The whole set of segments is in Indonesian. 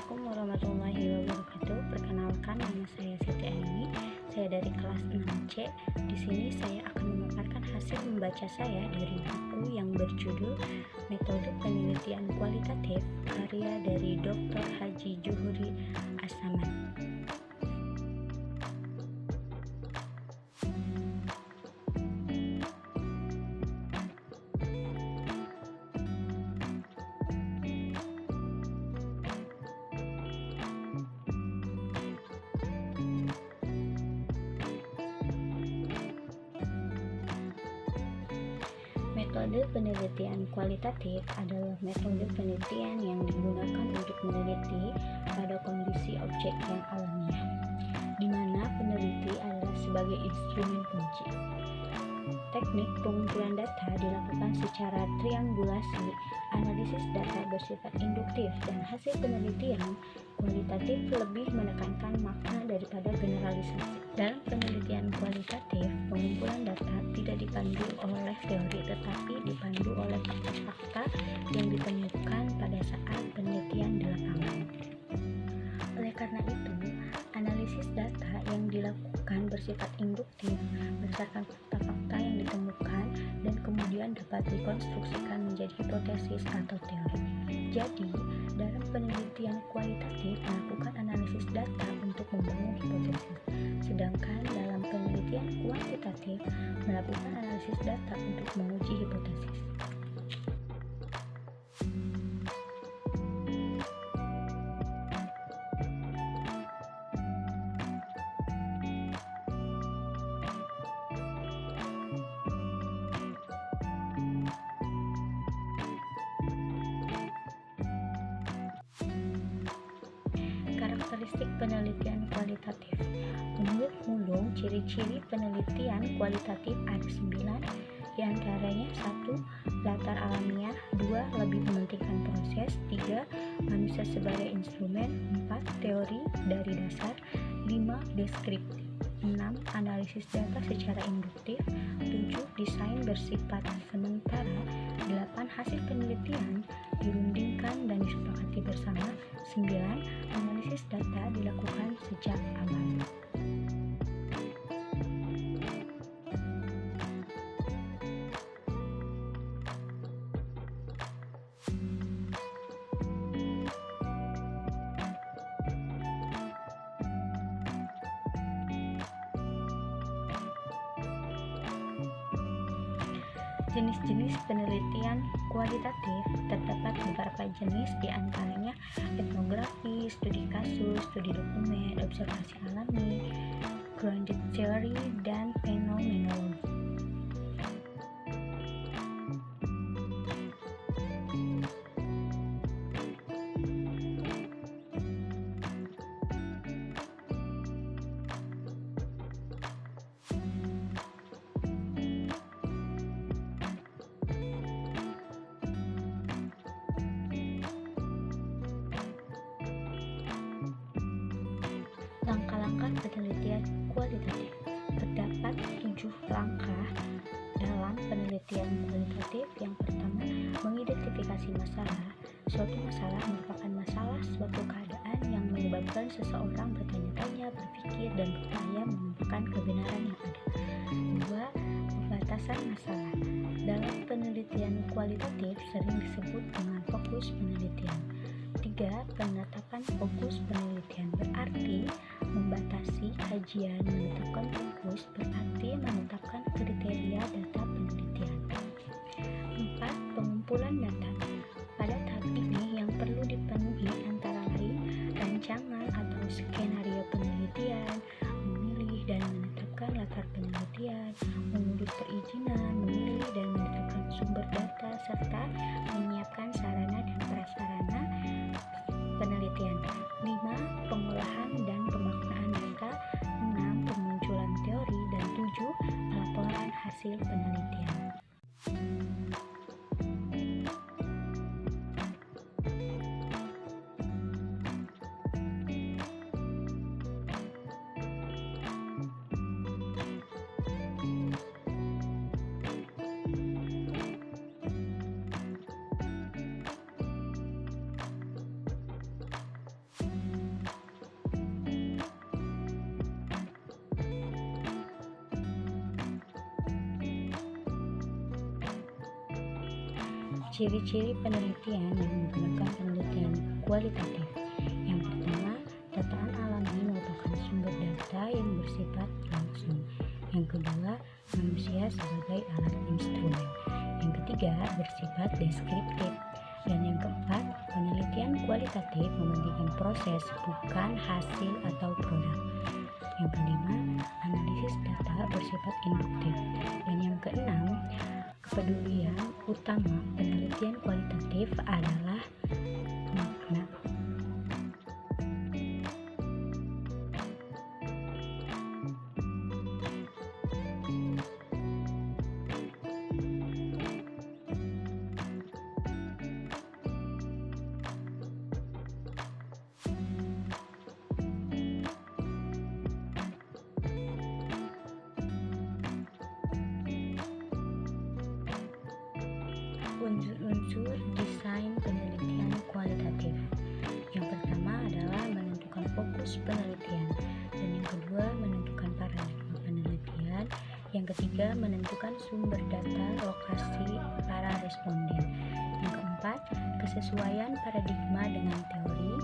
Assalamualaikum warahmatullahi wabarakatuh. Perkenalkan, nama saya Siti Aini. Saya dari kelas 6C. Di sini saya akan memaparkan hasil membaca saya dari buku yang berjudul Metode Penelitian Kualitatif karya dari Dr. Haji Juhuri As-Saman. Metode penelitian kualitatif adalah metode penelitian yang digunakan untuk meneliti pada kondisi objek yang alamiah, di mana peneliti adalah sebagai instrumen kunci. Teknik pengumpulan data dilakukan secara triangulasi, analisis data bersifat induktif, dan hasil penelitian kualitatif lebih menekankan makna daripada generalisasi. Dalam penelitian kualitatif, pengumpulan data tidak dipandu oleh teori tetapi dipandu oleh fakta-fakta yang ditemukan pada saat penelitian di lapangan. Oleh karena itu, analisis data yang dilakukan bersifat induktif berdasarkan fakta-fakta yang ditemukan dan kemudian dapat dikonstruksikan menjadi hipotesis atau teori. Jadi, dalam penelitian kualitatif melakukan analisis data untuk membangun hipotesis, sedangkan dalam penelitian kuantitatif melakukan analisis data untuk menguji hipotesis. Karakteristik penelitian kualitatif. Menurut Mulung, ciri-ciri penelitian kualitatif ada 9, diantaranya 1. Latar alamiah, 2. Lebih mementingkan proses, 3. Manusia sebagai instrumen, 4. Teori dari dasar, 5. Deskriptif, 6. Analisis data secara induktif, 7. Desain bersifat sementara, 8. Hasil penelitian dirundingkan dan disepakati bersama, 9. Analisis data dilakukan sejak awal. Jenis-jenis penelitian kualitatif terdapat beberapa jenis, diantaranya etnografi, studi kasus, studi dokumen, observasi alami, grounded theory, dan fenomenologi. Langkah-langkah penelitian kualitatif. Terdapat 7 langkah dalam penelitian kualitatif. Yang pertama, mengidentifikasi masalah. Suatu masalah merupakan masalah suatu keadaan yang menyebabkan seseorang bertanya-tanya, berpikir, dan berupaya menemukan kebenaran yang ada. 2. Pembatasan masalah. Dalam penelitian kualitatif sering disebut dengan fokus penelitian. 3. Penetapan fokus penelitian berarti membatasi kajian. Menetapkan fokus berarti menetapkan kriteria data penelitian. 4. Pengumpulan data. Pada tahap ini yang perlu dipenuhi antara lain rancangan atau skenario penelitian, memilih dan menetapkan latar penelitian, mengurus perizinan, memilih dan menetapkan sumber data, serta menyiapkan sarana dan prasarana penelitian. 5. Pengolahan dan pemaknaan data. 6. Pemunculan teori. Dan 7. Laporan hasil penelitian. Ciri-ciri penelitian yang menggunakan penelitian kualitatif. Yang pertama, dataan alami merupakan sumber data yang bersifat langsung. Yang kedua, manusia sebagai alat instrumen. Yang ketiga, bersifat deskriptif. Dan yang keempat, penelitian kualitatif mementingkan proses, bukan hasil atau produk. Yang kelima, analisis data bersifat induktif. Dan yang keenam, kepedulian utama penelitian kualitatif adalah makna. Unsur-unsur desain penelitian kualitatif. Yang pertama adalah menentukan fokus penelitian, dan yang kedua menentukan paradigma penelitian, yang ketiga menentukan sumber data lokasi para responden, yang keempat kesesuaian paradigma dengan teori,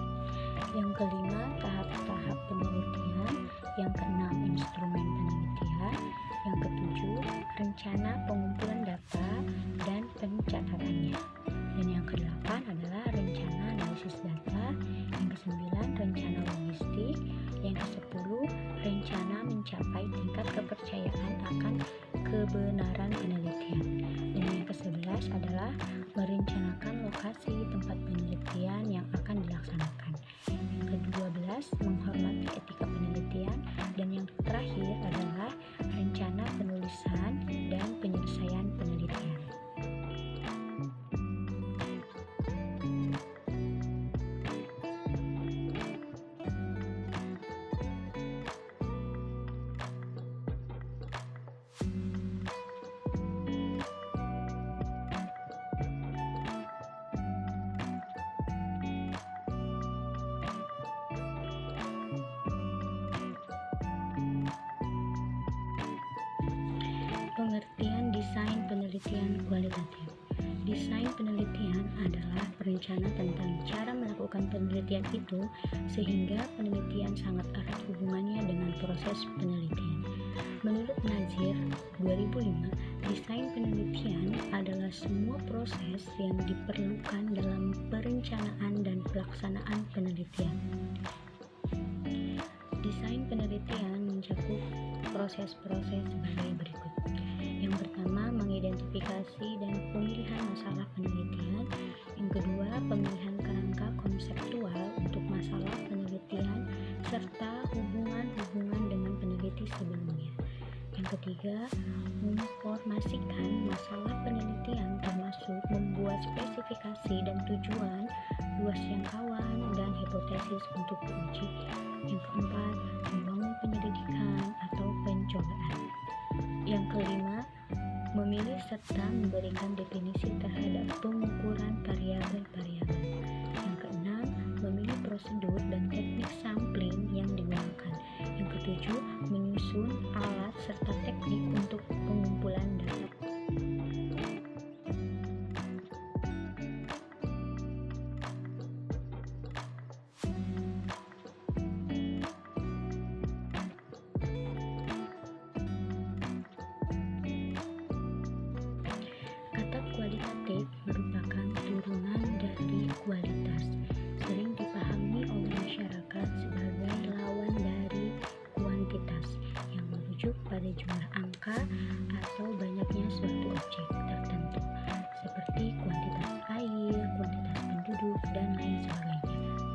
yang kelima tahap-tahap penelitian, yang keenam instrumen penelitian, yang ketujuh rencana pengumpulan data dan pencatatannya, dan yang kedelapan adalah rencana analisis data, yang kesembilan rencana logistik, yang kesepuluh rencana mencapai tingkat kepercayaan akan kebenaran penelitian, dan yang kesebelas adalah merencanakan lokasi tempat penelitian yang akan dilaksanakan, yang ke-12 menghormati etika penelitian, dan yang terakhir adalah rencana penulisan dan penyelesaian penelitian. Pengertian desain penelitian kualitatif. Desain penelitian adalah perencanaan tentang cara melakukan penelitian itu sehingga penelitian sangat erat hubungannya dengan proses penelitian. Menurut Nazir 2005, desain penelitian adalah semua proses yang diperlukan dalam perencanaan dan pelaksanaan penelitian. Desain penelitian mencakup proses-proses sebagai berikut. Yang pertama, mengidentifikasi dan pemilihan masalah penelitian. Yang kedua, pemilihan kerangka konseptual untuk masalah penelitian serta hubungan-hubungan dengan peneliti sebelumnya. Yang ketiga, menginformasikan masalah penelitian termasuk membuat spesifikasi dan tujuan, luas jangkauan, dan hipotesis untuk diuji. Yang keempat, membangun penyelidikan atau pencobaan. Yang kelima, memilih serta memberikan definisi terhadap pengukuran variabel-variabel. Yang keenam, memilih prosedur dan teknik sampling yang digunakan. Yang ketujuh, menyusun alat serta teknik untuk pengumpulan data. Kata kualitatif merupakan turunan dari kualitas, sering dipahami oleh masyarakat sebagai lawan dari kuantitas yang merujuk pada jumlah angka atau banyaknya suatu objek tertentu, seperti kuantitas air, kuantitas penduduk, dan lain sebagainya.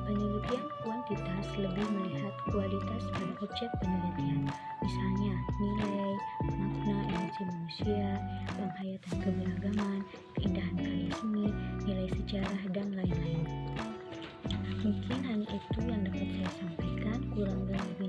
Penelitian kuantitas lebih melihat kualitas pada objek penelitian, misalnya nilai, makna emosi manusia, penghayatan keberagaman, keindahan karya seni, nilai sejarah, dan lain-lain. Mungkin hanya itu yang dapat saya sampaikan, kurang lebih